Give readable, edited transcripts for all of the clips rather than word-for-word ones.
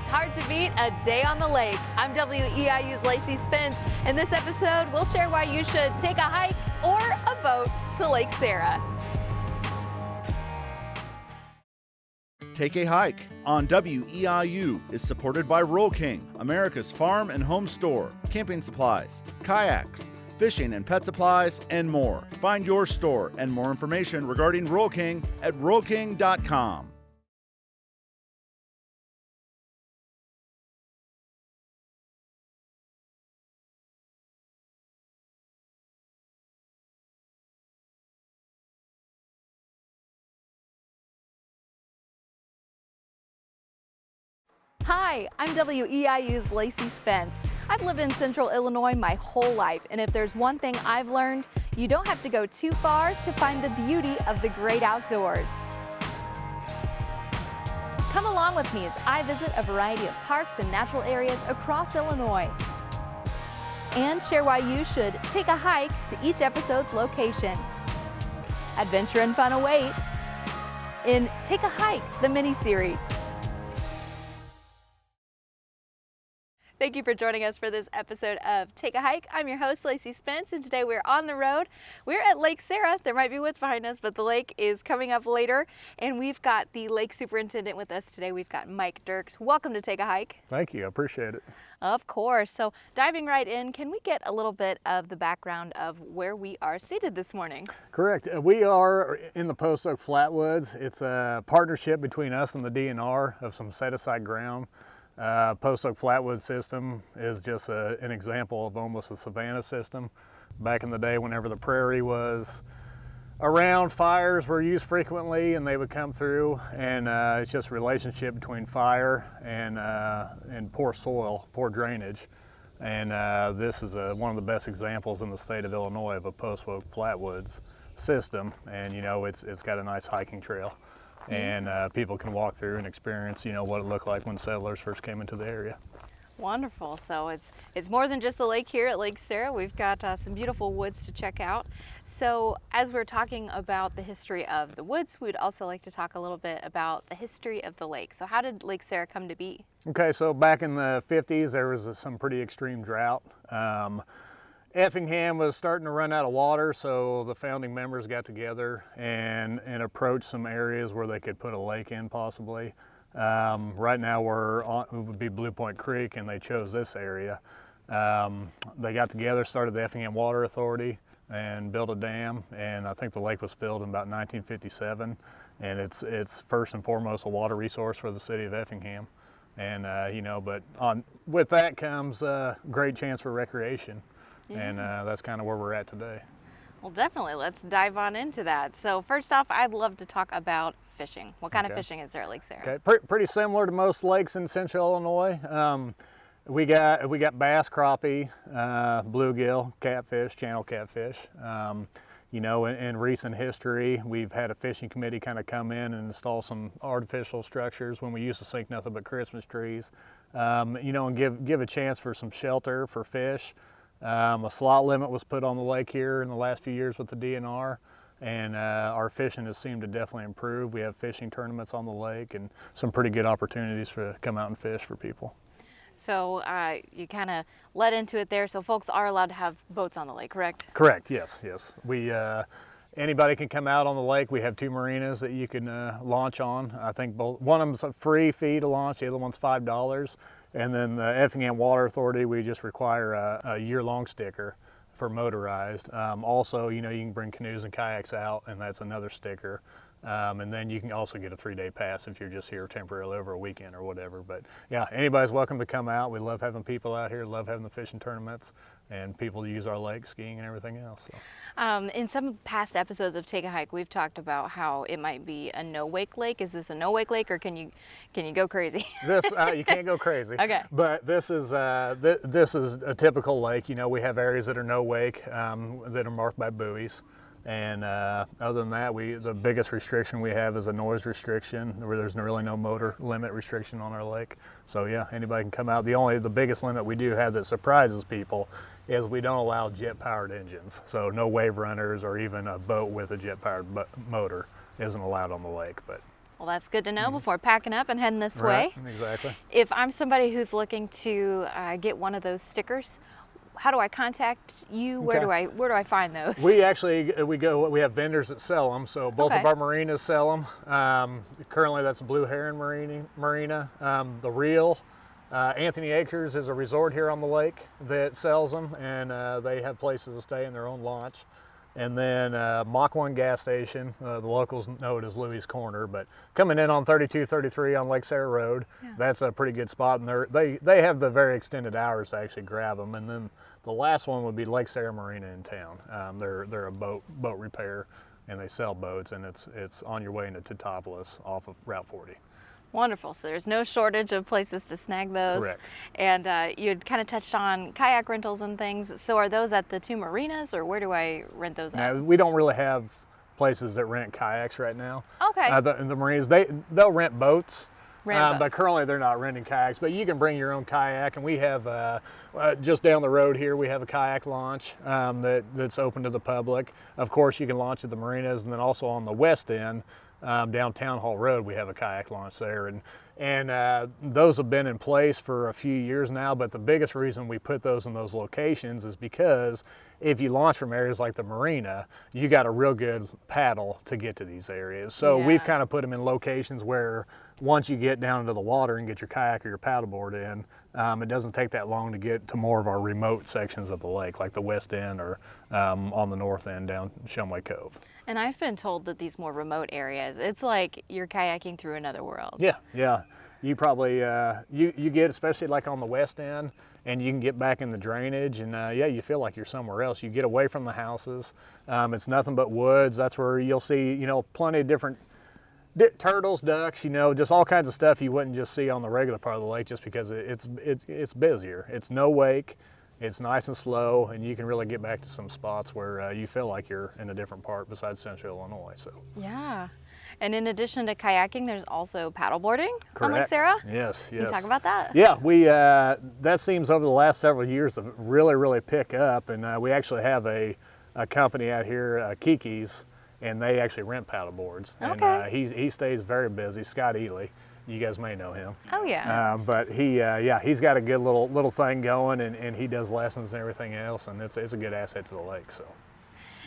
It's hard to beat a day on the lake. I'm WEIU's Lacey Spence. In this episode, we'll share why you should take a hike or a boat to Lake Sara. Take a Hike on WEIU is supported by Roll King, America's farm and home store, camping supplies, kayaks, fishing and pet supplies, and more. Find your store and more information regarding Roll King at rollking.com. Hi, I'm WEIU's Lacey Spence. I've lived in Central Illinois my whole life, and if there's one thing I've learned, you don't have to go too far to find the beauty of the great outdoors. Come along with me as I visit a variety of parks and natural areas across Illinois, and share why you should take a hike to each episode's location. Adventure and fun await in Take a Hike, the mini-series. Thank you for joining us for this episode of Take a Hike. I'm your host, Lacey Spence, and today we're on the road. We're at Lake Sara. There might be woods behind us, but the lake is coming up later, and we've got the lake superintendent with us today. We've got Mike Dirks. Welcome to Take a Hike. Thank you, I appreciate it. Of course. So diving right in, can we get a little bit of the background of where we are seated this morning? Correct. We are in the Post Oak Flatwoods. It's a partnership between us and the DNR of some set-aside ground. Post Oak Flatwoods system is just an example of almost a savanna system. Back in the day, whenever the prairie was around, fires were used frequently and they would come through, and it's just a relationship between fire and poor soil, poor drainage. And this is one of the best examples in the state of Illinois of a Post Oak Flatwoods system. And you know, it's got a nice hiking trail. And people can walk through and experience, you know, what it looked like when settlers first came into the area. Wonderful. So it's more than just a lake here at Lake Sara. We've got some beautiful woods to check out. So as we're talking about the history of the woods, we'd also like to talk a little bit about the history of the lake. So how did Lake Sara come to be? Okay, so back in the 50s, there was some pretty extreme drought. Effingham was starting to run out of water, so the founding members got together and approached some areas where they could put a lake in possibly. Right now it would be Blue Point Creek, and they chose this area. They got together, started the Effingham Water Authority, and built a dam, and I think the lake was filled in about 1957, and it's first and foremost a water resource for the city of Effingham. And you know, but with that comes a great chance for recreation. Yeah. And that's kind of where we're at today. Well, definitely. Let's dive on into that. So first off, I'd love to talk about fishing. What kind of fishing is there at Lake Sara? Okay, pretty similar to most lakes in central Illinois. We got bass, crappie, bluegill, catfish, channel catfish. You know, in recent history, we've had a fishing committee kind of come in and install some artificial structures when we used to sink nothing but Christmas trees. You know, and give a chance for some shelter for fish. A slot limit was put on the lake here in the last few years with the DNR, and our fishing has seemed to definitely improve. We have fishing tournaments on the lake and some pretty good opportunities to come out and fish for people. So you kind of led into it there, so folks are allowed to have boats on the lake, correct? Correct, yes. We anybody can come out on the lake. We have two marinas that you can launch on. I think one of them's a free fee to launch, the other one's $5. And then the Effingham Water Authority, we just require a year-long sticker for motorized. Also, you know, you can bring canoes and kayaks out, and that's another sticker. And then you can also get a 3-day pass if you're just here temporarily over a weekend or whatever. But yeah, anybody's welcome to come out. We love having people out here, love having the fishing tournaments, and people to use our lake, skiing and everything else. So. In some past episodes of Take a Hike, we've talked about how it might be a no-wake lake. Is this a no-wake lake, or can you go crazy? This you can't go crazy. Okay. But this is a typical lake. You know, we have areas that are no wake that are marked by buoys. And other than that, the biggest restriction we have is a noise restriction, where there's really no motor limit restriction on our lake. So yeah, anybody can come out. The biggest limit we do have that surprises people is we don't allow jet-powered engines. So no wave runners or even a boat with a jet-powered motor isn't allowed on the lake. But Well, that's good to know before packing up and heading this way. Exactly. If I'm somebody who's looking to get one of those stickers, how do I contact you? Where do I find those? We have vendors that sell them. So both of Okay. our marinas sell them. Currently, that's the Blue Heron Marina. The Reel, Anthony Acres is a resort here on the lake that sells them, and they have places to stay in their own launch. And then Mach 1 gas station, the locals know it as Louis Corner, but coming in on 3233 on Lake Sara Road, that's a pretty good spot, and they have the very extended hours to actually grab them. And then the last one would be Lake Sara Marina in town. They're a boat repair, and they sell boats, and it's on your way into Teutopolis off of Route 40. Wonderful. So there's no shortage of places to snag those. Correct. And you had kind of touched on kayak rentals and things. So are those at the two marinas, or where do I rent those at? Now, we don't really have places that rent kayaks right now. Okay. The marinas, they'll rent boats. Rent But boats. currently they're not renting kayaks, but you can bring your own kayak, and we have just down the road here we have a kayak launch that's open to the public. Of course, you can launch at the marinas, and then also on the west end down Town Hall Road we have a kayak launch there, and those have been in place for a few years now. But the biggest reason we put those in those locations is because if you launch from areas like the marina, you got a real good paddle to get to these areas. So we've kind of put them in locations where once you get down into the water and get your kayak or your paddleboard in, it doesn't take that long to get to more of our remote sections of the lake, like the west end or on the north end down Shumway Cove. And I've been told that these more remote areas, it's like you're kayaking through another world. Yeah. You probably, you get, especially like on the west end, and you can get back in the drainage, and you feel like you're somewhere else. You get away from the houses. It's nothing but woods. That's where you'll see, plenty of different turtles, ducks, just all kinds of stuff you wouldn't just see on the regular part of the lake, just because it's busier. It's no wake. It's nice and slow, and you can really get back to some spots where you feel like you're in a different part besides Central Illinois. So. Yeah. And in addition to kayaking, there's also paddleboarding on Lake Correct. Sara? Yes. Can you talk about that? Yeah, that seems over the last several years to really pick up, and we actually have a company out here, Kiki's, and they actually rent paddleboards. Okay. And he stays very busy. Scott Ely, you guys may know him. Oh yeah. But he's got a good little thing going, and he does lessons and everything else, and it's a good asset to the lake. So.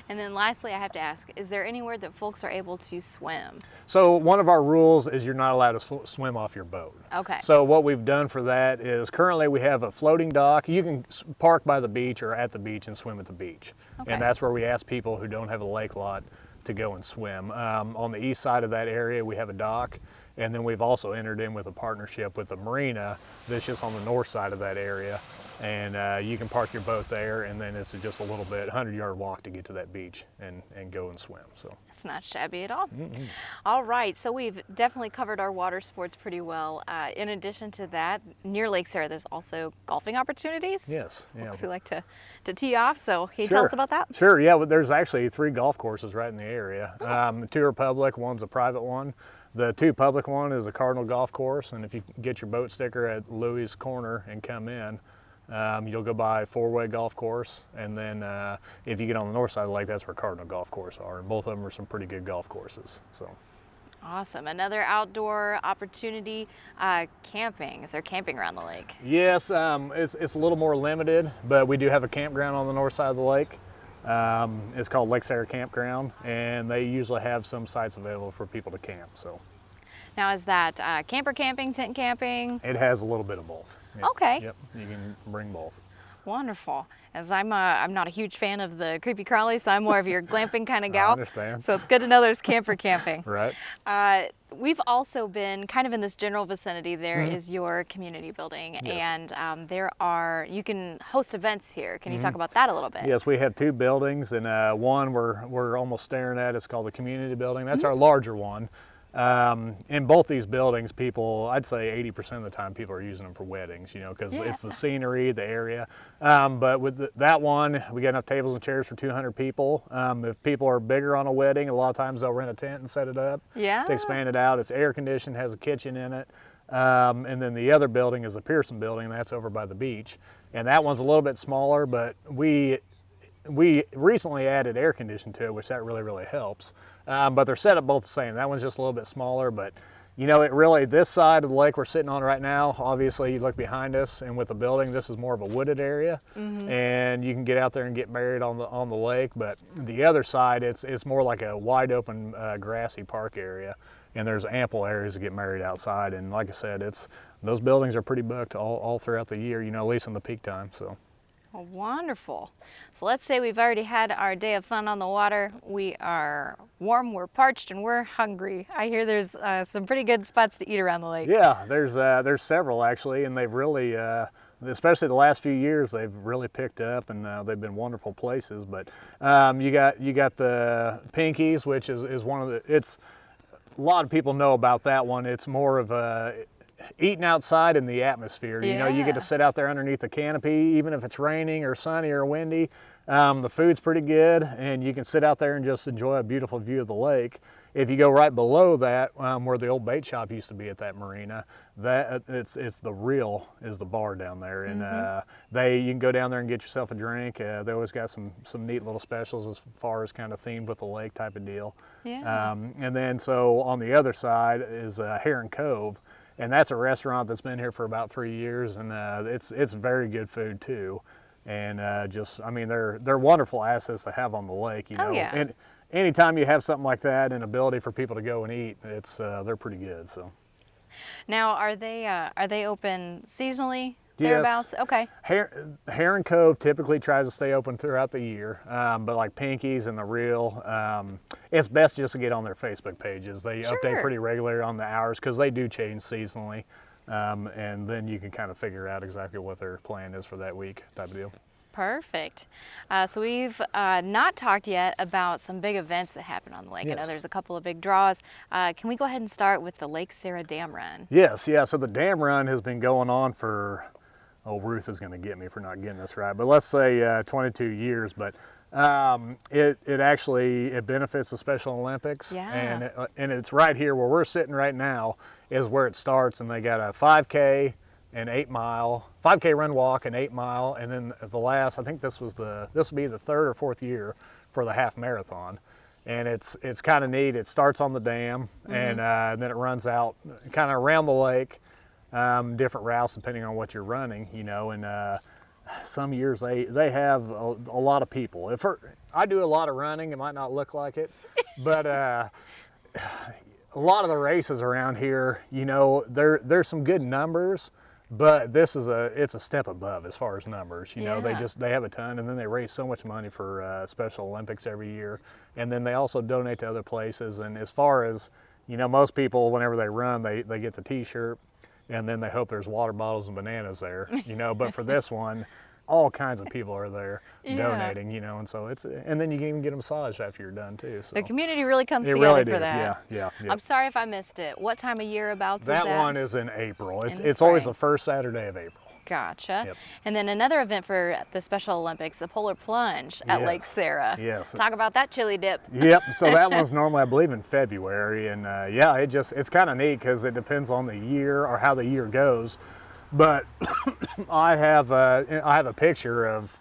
And then lastly, I have to ask, is there anywhere that folks are able to swim? So one of our rules is you're not allowed to swim off your boat. Okay. So what we've done for that is currently we have a floating dock. You can park by the beach or at the beach and swim at the beach. Okay. And that's where we ask people who don't have a lake lot to go and swim. On the east side of that area, we have a dock. And then we've also entered in with a partnership with the marina that's just on the north side of that area. And you can park your boat there, and then it's just a little bit, 100-yard walk to get to that beach and go and swim. So It's not shabby at all. All right, so we've definitely covered our water sports pretty well. In addition to that, near Lake Sara, there's also golfing opportunities. yes. Folks who like to tee off, so can you tell us about that? Sure, yeah, well, there's actually 3 golf courses right in the area. 2 are public, one's a private one. The 2 public one is a Cardinal golf course, and if you get your boat sticker at Louis Corner and come in, you'll go by 4-way golf course, and then if you get on the north side of the lake, that's where Cardinal golf course are, and both of them are some pretty good golf courses. So. Awesome. Another outdoor opportunity, camping. Is there camping around the lake? Yes, it's a little more limited, but we do have a campground on the north side of the lake. It's called Lake Sara Campground, and they usually have some sites available for people to camp. So. Now, is that camper camping, tent camping? It has a little bit of both. Yep. Okay. Yep, you can bring both. Wonderful. As I'm not a huge fan of the creepy crawly, so I'm more of your glamping kind of gal. I understand. So it's good to know there's camper camping. Right. We've also been kind of in this general vicinity. There is your community building, Yes. and you can host events here. Can you talk about that a little bit? Yes, we have 2 buildings, and one we're almost staring at. It's called the community building. That's our larger one. In both these buildings, I'd say 80% of the time, people are using them for weddings, because it's the scenery, the area. But with that one, we got enough tables and chairs for 200 people. If people are bigger on a wedding, a lot of times they'll rent a tent and set it up to expand it out. It's air conditioned, has a kitchen in it. And then the other building is the Pearson building, and that's over by the beach. And that one's a little bit smaller, but we recently added air conditioning to it, which that really helps. but they're set up both the same. That one's just a little bit smaller, but you know, it really, this side of the lake we're sitting on right now, obviously you look behind us and with the building, this is more of a wooded area, and you can get out there and get married on the lake. But the other side, it's more like a wide open grassy park area, and there's ample areas to get married outside. And like I said, those buildings are pretty booked all throughout the year, you know, at least in the peak time. So. Well, wonderful. So let's say we've already had our day of fun on the water. We are warm, we're parched, and we're hungry. I hear there's some pretty good spots to eat around the lake. Yeah, there's several actually, and they've really, especially the last few years, they've really picked up, and they've been wonderful places. But you got the Pinkies, which is one of a lot of people know about that one. It's more of a eating outside in the atmosphere. You know, you get to sit out there underneath the canopy, even if it's raining or sunny or windy. The food's pretty good, and you can sit out there and just enjoy a beautiful view of the lake. If you go right below that, where the old bait shop used to be at that marina, it's the Real is the bar down there, and you can go down there and get yourself a drink. They always got some neat little specials as far as kind of themed with the lake type of deal. Yeah. And then so on the other side is Heron Cove. And that's a restaurant that's been here for about 3 years, and it's very good food too. And I mean, they're wonderful assets to have on the lake, you know. Oh, yeah. And anytime you have something like that, an ability for people to go and eat, they're pretty good. So. Now, are they open seasonally? Yes. Thereabouts? Okay. Heron Cove typically tries to stay open throughout the year, but like Pinkies and the Real, it's best just to get on their Facebook pages. They update pretty regularly on the hours because they do change seasonally, and then you can kind of figure out exactly what their plan is for that week type of deal. Perfect. So we've not talked yet about some big events that happen on the lake. Yes. I know there's a couple of big draws. Can we go ahead and start with the Lake Sara Dam Run? Yes, yeah. So the dam run has been going on for, Ruth is going to get me for not getting this right, but let's say 22 years. But it actually benefits the Special Olympics, Yeah. and it's right here where we're sitting right now is where it starts, and they got a 5K. An 8-mile, 5K run walk, an 8-mile, and then the last, I think this will be the 3rd or 4th year for the half marathon. And it's kind of neat. It starts on the dam, and then it runs out kind of around the lake, different routes depending on what you're running, you know. And some years they have a lot of people. I do a lot of running, it might not look like it, but a lot of the races around here, you know, there's some good numbers. But it's a step above as far as numbers. You know, they have a ton, and then they raise so much money for Special Olympics every year, and then they also donate to other places. And as far as, you know, most people whenever they run, they get the T-shirt, and then they hope there's water bottles and bananas there. You know, but for this one, all kinds of people are there donating, you know, and so and then you can even get a massage after you're done too. So. The community really comes together really for that. Yeah. I'm sorry if I missed it. What time of year abouts is that? that? One is in April. In the It's always spring. the first Saturday of April. Gotcha. Yep. And then another event for the Special Olympics, the Polar Plunge at Lake Sara. Yes. Talk about that chili dip. Yep. So that one's normally, I believe, in February, and it's kind of neat because it depends on the year or how the year goes. But I have a picture of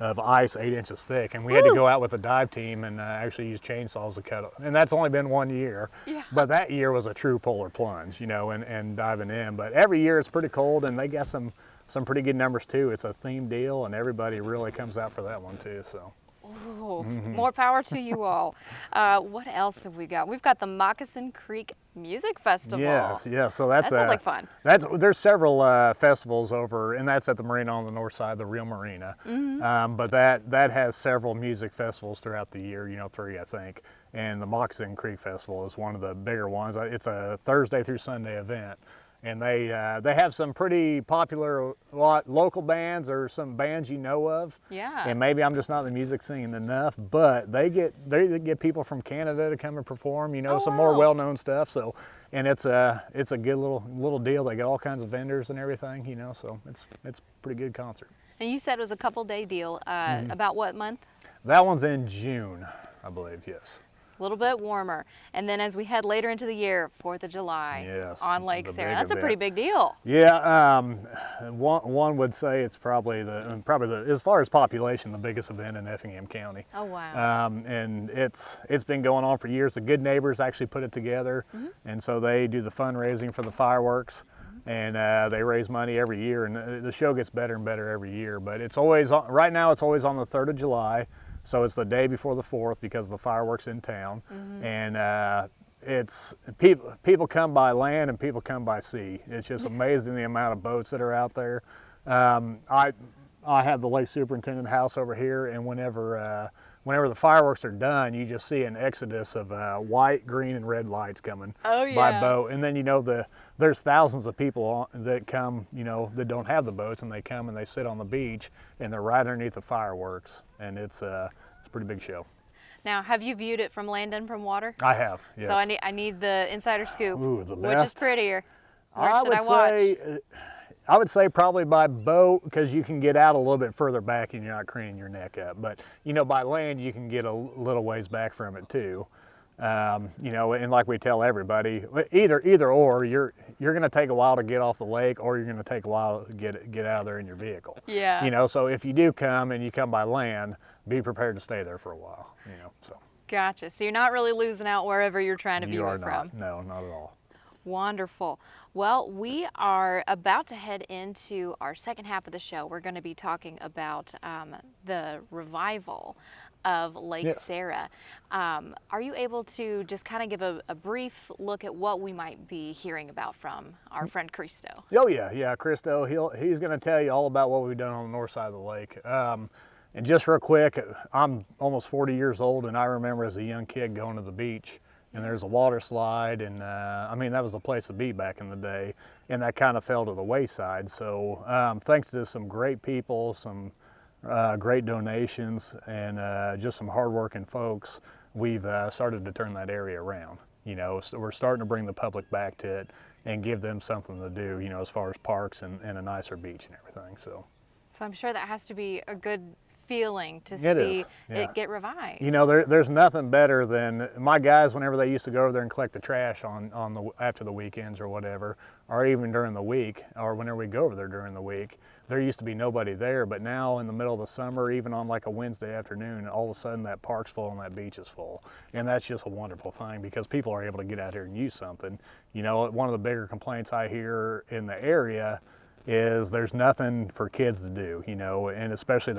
ice 8 inches thick, and we had to go out with a dive team and actually use chainsaws to cut it. And that's only been 1 year. Yeah. But that year was a true polar plunge, you know, and diving in. But every year it's pretty cold, and they got some pretty good numbers too. It's a themed deal, and everybody really comes out for that one too. So. Ooh, more power to you all. What else have we got? We've got the Moccasin Creek Music Festival. Yes. So that sounds like fun. There's several festivals over, and that's at the marina on the north side, the real marina. But that has several music festivals throughout the year. You know, 3 I think. And the Moccasin Creek Festival is one of the bigger ones. It's a Thursday through Sunday event. And they have some pretty popular local bands or some bands you know of. Yeah. And maybe I'm just not in the music scene enough, but they get people from Canada to come and perform. You know, some more well-known stuff. So, and it's a good little deal. They got all kinds of vendors and everything. You know, so it's a pretty good concert. And you said it was a couple-day deal. About what month? That one's in June, I believe. Yes. A little bit warmer. And then as we head later into the year, 4th of July Yes, on Lake the Sara. big That's a pretty event. big deal. Yeah, one would say it's probably the as far as population, the biggest event in Effingham County. Oh, wow. And it's been going on for years. The Good Neighbors actually put it together, and so they do the fundraising for the fireworks, and they raise money every year, and the show gets better and better every year. But it's always right now. It's always on the 3rd of July. So it's the day before the 4th because of the fireworks in town, and it's people come by land and people come by sea. It's just amazing the amount of boats that are out there. I have the lake superintendent house over here, and whenever the fireworks are done, you just see an exodus of white, green, and red lights coming by boat, and then there's thousands of people that come, that don't have the boats, and they come and they sit on the beach, and they're right underneath the fireworks, and it's a pretty big show. Now, have you viewed it from land and from water? I have, yes. So I need the insider scoop. Ooh, the Which is best. prettier? Where should I watch? I would say probably by boat, because you can get out a little bit further back and you're not craning your neck up. But by land you can get a little ways back from it too. And like we tell everybody, either or, you're going to take a while to get off the lake, or you're going to take a while to get out of there in your vehicle. Yeah. So if you do come and you come by land, be prepared to stay there for a while. So. Gotcha. So you're not really losing out wherever you're trying to view You it are from. not. No, not at all. Wonderful. Well, we are about to head into our second half of the show. We're going to be talking about the revival of Lake Sara. Are you able to just kind of give a brief look at what we might be hearing about from our friend Cristo? Oh yeah, Cristo. He's going to tell you all about what we've done on the north side of the lake. And just real quick, I'm almost 40 years old, and I remember as a young kid going to the beach, and there's a water slide, and that was the place to be back in the day, and that kind of fell to the wayside. So thanks to some great people, some great donations, and just some hardworking folks, we've started to turn that area around. So we're starting to bring the public back to it and give them something to do, as far as parks and a nicer beach and everything. So I'm sure that has to be a good feeling to It see is, yeah. it get revived. There's nothing better than my guys, whenever they used to go over there and collect the trash after the weekends or whatever, or even during the week, or whenever we go over there during the week, there used to be nobody there. But now in the middle of the summer, even on like a Wednesday afternoon, all of a sudden that park's full and that beach is full. And that's just a wonderful thing because people are able to get out here and use something. One of the bigger complaints I hear in the area is there's nothing for kids to do, and especially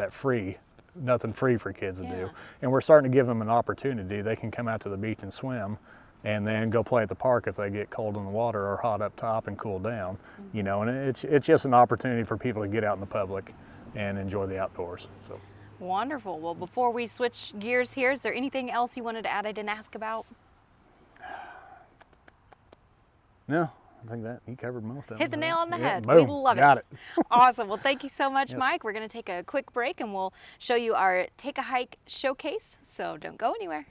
nothing free for kids to do. And we're starting to give them an opportunity. They can come out to the beach and swim, and then go play at the park if they get cold in the water or hot up top and cool down, and it's just an opportunity for people to get out in the public and enjoy the outdoors. So. Wonderful. Well, before we switch gears here, is there anything else you wanted to add I didn't ask about? No. I think that you covered most of it. Hit the nail on the head. Boom. We love Got it. Awesome. Well, thank you so much, Yes. Mike. We're going to take a quick break and we'll show you our Take a Hike showcase. So don't go anywhere.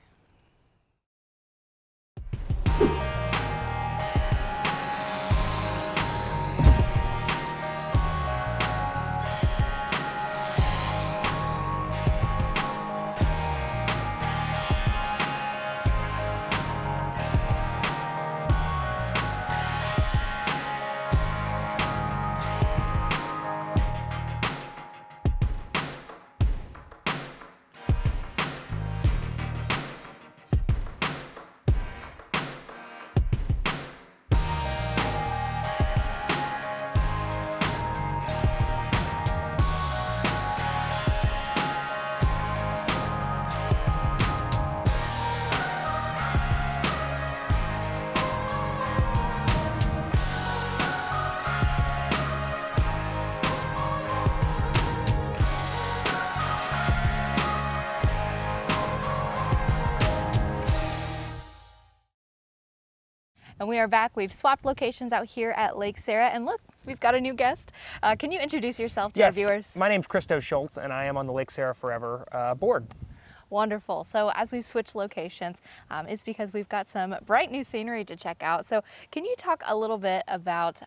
And we are back. We've swapped locations out here at Lake Sara, and look, we've got a new guest. Can you introduce yourself to our viewers? My name's Cristo Schultz, and I am on the Lake Sara Forever board. Wonderful. So as we switch locations, it's because we've got some bright new scenery to check out. So can you talk a little bit about,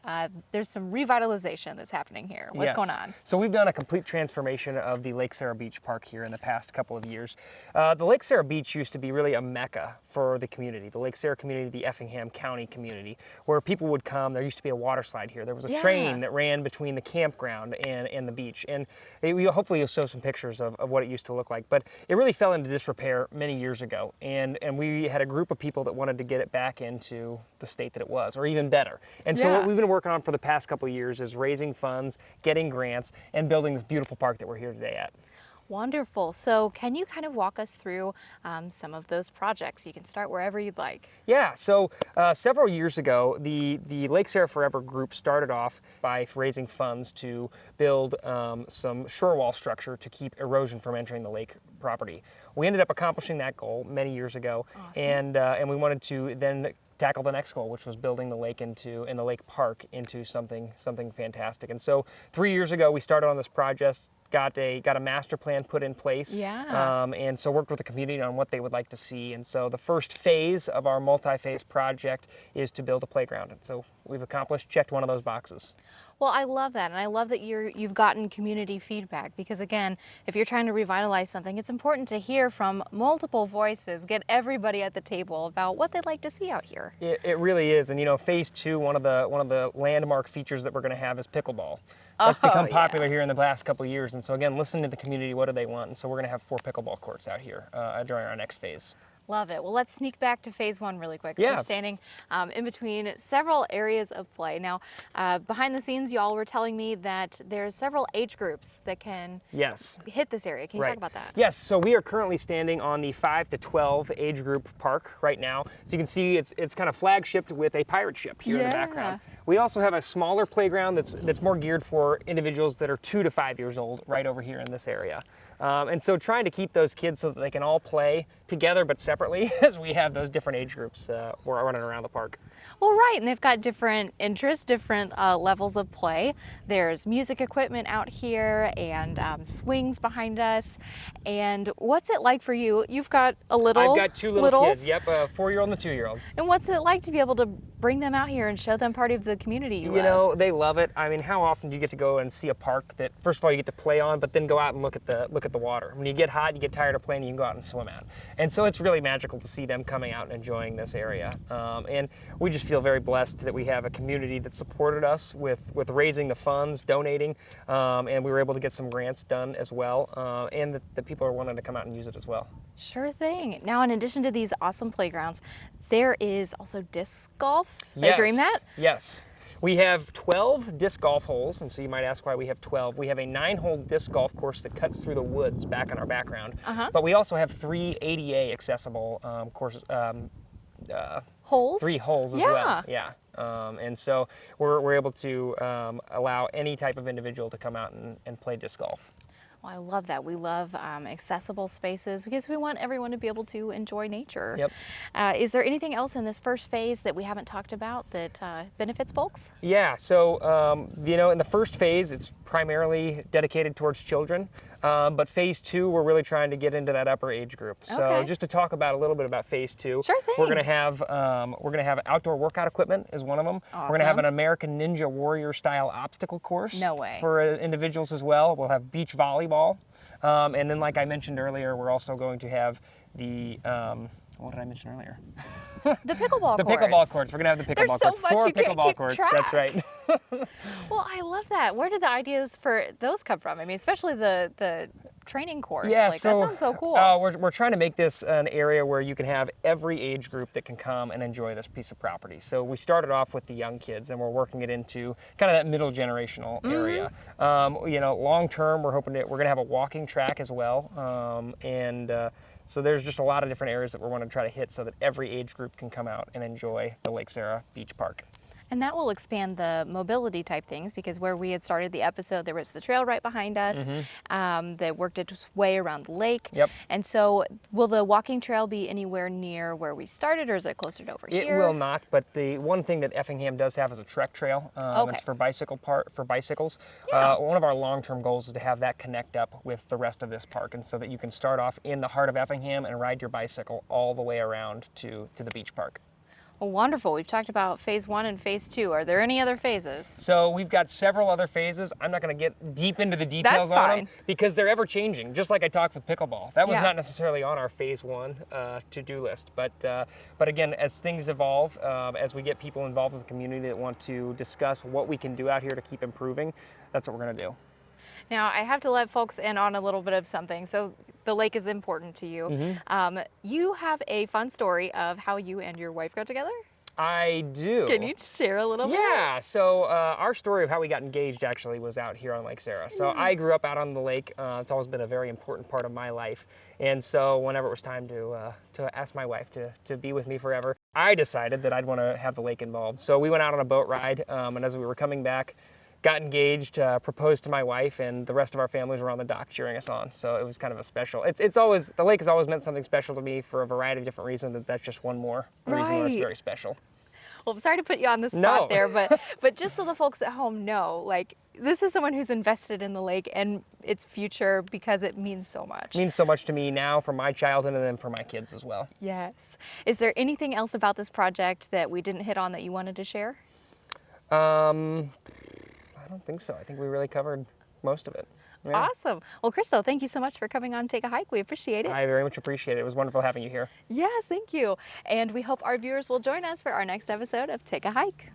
there's some revitalization that's happening here. What's going on? So we've done a complete transformation of the Lake Sara Beach Park here in the past couple of years. The Lake Sara Beach used to be really a mecca for the community, the Lake Sara community, the Effingham County community, where people would come. There used to be a water slide here. There was a train that ran between the campground and the beach. And hopefully you'll show some pictures of what it used to look like. But it really fell into disrepair many years ago. And we had a group of people that wanted to get it back into the state that it was, or even better. And so what we've been working on for the past couple of years is raising funds, getting grants, and building this beautiful park that we're here today at. Wonderful. So can you kind of walk us through some of those projects? You can start wherever you'd like. Yeah, so several years ago, the Lake Sara Forever group started off by raising funds to build some shore wall structure to keep erosion from entering the lake property. We ended up accomplishing that goal many years ago, and we wanted to then tackle the next goal, which was building the lake and the lake park into something fantastic. And so 3 years ago, we started on this project. Got a master plan put in place, and so worked with the community on what they would like to see. And so the first phase of our multi-phase project is to build a playground. And so we've checked one of those boxes. Well, I love that, and I love that you've gotten community feedback, because again, if you're trying to revitalize something, it's important to hear from multiple voices, get everybody at the table about what they'd like to see out here. It really is, and you know, phase 2, one of the landmark features that we're going to have is pickleball. That's become popular here in the last couple of years, and so again, listening to the community, what do they want? And so we're going to have 4 pickleball courts out here during our next phase. Love it. Well, let's sneak back to phase 1 really quick. Yeah. We're standing in between several areas of play. Now, behind the scenes, y'all were telling me that there's several age groups that can hit this area. Can you talk about that? Yes, so we are currently standing on the 5 to 12 age group park right now. So you can see it's kind of flagshipped with a pirate ship here in the background. We also have a smaller playground that's more geared for individuals that are 2 to 5 years old right over here in this area. And so trying to keep those kids so that they can all play together but separately as we have those different age groups running around the park. Well, right, and they've got different interests, different levels of play. There's music equipment out here and swings behind us. And what's it like for you? You've got a little. I've got 2 little kids, yep, a 4-year-old and a 2-year-old. And what's it like to be able to bring them out here and show them part of the community you love? You know, they love it. I mean, how often do you get to go and see a park that, first of all, you get to play on, but then go out and look at the water. When you get hot, you get tired of playing, you can go out and swim out. And so it's really magical to see them coming out and enjoying this area. And we just feel very blessed that we have a community that supported us with raising the funds, donating, and we were able to get some grants done as well, and that the people are wanting to come out and use it as well. Sure thing. Now, in addition to these awesome playgrounds, there is also disc golf. Yes. I dreamed that? Yes. We have 12 disc golf holes, and so you might ask why we have 12. We have a 9-hole disc golf course that cuts through the woods back in our background, but we also have 3 ADA accessible courses. Holes? 3 holes as well. Yeah. And so we're able to allow any type of individual to come out and play disc golf. Well, I love that. We love accessible spaces because we want everyone to be able to enjoy nature. Yep. Is there anything else in this first phase that we haven't talked about that benefits folks? Yeah, so you know, in the first phase, it's primarily dedicated towards children. But phase 2, we're really trying to get into that upper age group. So just to talk about a little bit about phase 2, sure thing. we're going to have outdoor workout equipment is one of them. Awesome. We're going to have an American Ninja Warrior style obstacle course. No way. For individuals as well. We'll have beach volleyball, and then like I mentioned earlier, we're also going to have the what did I mention earlier? The pickleball courts. The pickleball courts. We're going to have the pickleball courts. There's so much 4 you can't pickleball keep courts. track. That's right. Well, I love that. Where did the ideas for those come from? I mean, especially the training course. Yeah, that sounds so cool. We're trying to make this an area where you can have every age group that can come and enjoy this piece of property. So we started off with the young kids, and we're working it into kind of that middle generational area. You know, long term, we're going to have a walking track as well, so there's just a lot of different areas that we want to try to hit so that every age group can come out and enjoy the Lake Sara Beach Park. And that will expand the mobility type things, because where we had started the episode, there was the trail right behind us that worked its way around the lake. Yep. And so will the walking trail be anywhere near where we started, or is it closer to over here? It will not, but the one thing that Effingham does have is a trek trail. It's for bicycles. Yeah. One of our long-term goals is to have that connect up with the rest of this park, and so that you can start off in the heart of Effingham and ride your bicycle all the way around to the beach park. Well, wonderful. We've talked about phase 1 and phase 2. Are there any other phases? So we've got several other phases. I'm not going to get deep into the details on them because they're ever changing, just like I talked with pickleball. That was not necessarily on our phase 1 to-do list. But again, as things evolve, as we get people involved in the community that want to discuss what we can do out here to keep improving, that's what we're going to do. Now, I have to let folks in on a little bit of something. So the lake is important to you. You have a fun story of how you and your wife got together? I do. Can you share a little bit? Yeah, so our story of how we got engaged actually was out here on Lake Sara. So I grew up out on the lake. It's always been a very important part of my life. And so whenever it was time to ask my wife to be with me forever, I decided that I'd want to have the lake involved. So we went out on a boat ride, and as we were coming back, got engaged, proposed to my wife, and the rest of our families were on the dock cheering us on. So it was kind of a special. The lake has always meant something special to me for a variety of different reasons, and that's just one more reason why it's very special. Well, I'm sorry to put you on the spot there, but just so the folks at home know, like, this is someone who's invested in the lake and its future because it means so much. It means so much to me now, for my childhood, and then for my kids as well. Yes. Is there anything else about this project that we didn't hit on that you wanted to share? I don't think so. I think we really covered most of it. Yeah. Awesome. Well, Crystal, thank you so much for coming on Take a Hike. We appreciate it. I very much appreciate it. It was wonderful having you here. Yes, thank you. And we hope our viewers will join us for our next episode of Take a Hike.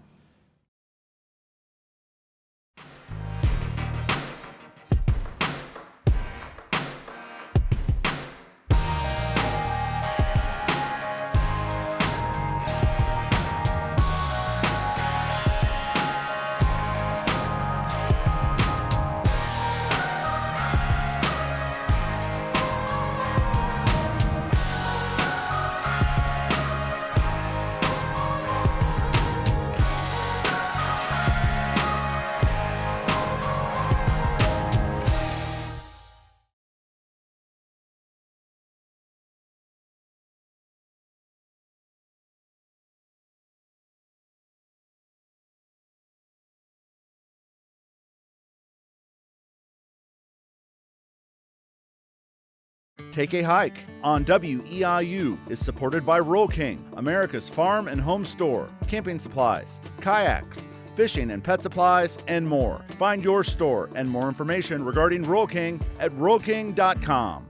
Take a Hike on WEIU is supported by Roll King, America's farm and home store, camping supplies, kayaks, fishing and pet supplies, and more. Find your store and more information regarding Roll King at rollking.com.